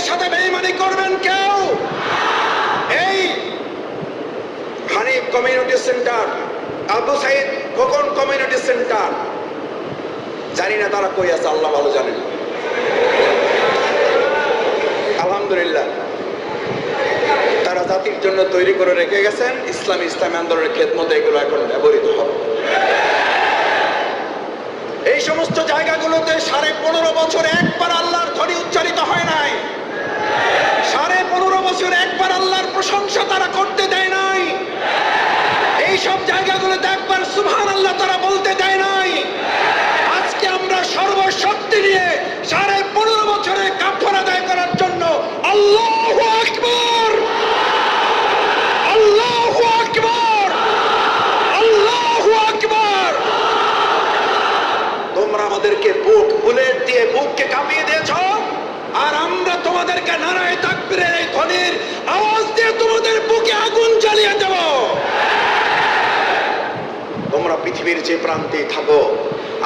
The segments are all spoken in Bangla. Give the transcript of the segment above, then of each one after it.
সাথে বেঈমানি করবেন কেউ? এই Hanif community centre, Abu Saeed Khokon community centre, জানি না তারা কই আছে, আল্লাহ ভালো জানেন। আলহামদুলিল্লাহ, তারা জাতির জন্য তৈরি করে রেখে গেছেন ইসলামী আন্দোলনের খেদমতে এগুলো এখন ব্যবহৃত হবে। এই সমস্ত জায়গাগুলোতে 15.5 বছর একবার আল্লাহর ধ্বনি উচ্চারিত হয় নাই। 15.5 বছর একবার আল্লাহর প্রশংসা তারা করতে দেয় নাই। এই সব জায়গাগুলোতে একবার সুবহানাল্লাহ তারা বলতে দেয় নাই। আজকে আমরা সর্বশক্তি নিয়ে 15.5 বছরে কাফারা আদায় করার জন্য আল্লাহু আকবার, আল্লাহু আকবার, আল্লাহু আকবার। তোমরা আমাদেরকে বুলেট দিয়ে বুককে কাঁপিয়ে দিয়েছ, আর আমরা তোমাদেরকে নারায়ে তাকবীরের এই ধ্বনির আওয়াজ দিয়ে তোমাদের বুকে আগুন জ্বালিয়ে দেব। তোমরা পৃথিবীর যে প্রান্তে থাকো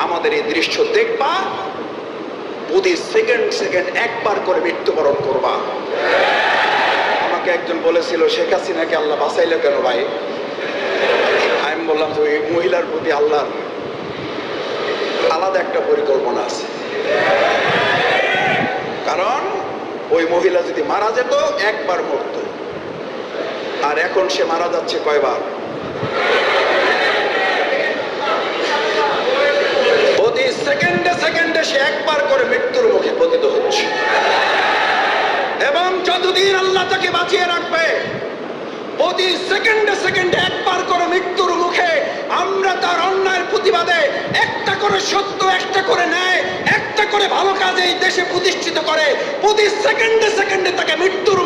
আমাদের এই দৃশ্য দেখবা, প্রতি সেকেন্ড একবার করে মৃত্যুবরণ করবা। আমাকে একজন বলেছিল শেখ হাসিনাকে আল্লাহ বাঁচাইলো কেন ভাই? আমি বললাম যে ওই মহিলার প্রতি আল্লাহর আলাদা একটা পরিকল্পনা আছে। কারণ ওই মহিলা যদি মারা যেত একবার মরত, আর এখন সে মারা যাচ্ছে কয়বার? প্রতি সেকেন্ডে সে একবার করে মৃত্যুর মুখে পতিত হচ্ছে। এবং যতদিন আল্লাহ তাকে বাঁচিয়ে রাখবে, প্রতি সেকেন্ডে একবার করে মৃত্যুর মুখে আমরা তার অন্যায়ের প্রতিবাদে একটা করে সত্য, একটা করে ন্যায়, একটা করে ভালো কাজ এই দেশে প্রতিষ্ঠিত করে প্রতি সেকেন্ডে তাকে মৃত্যুর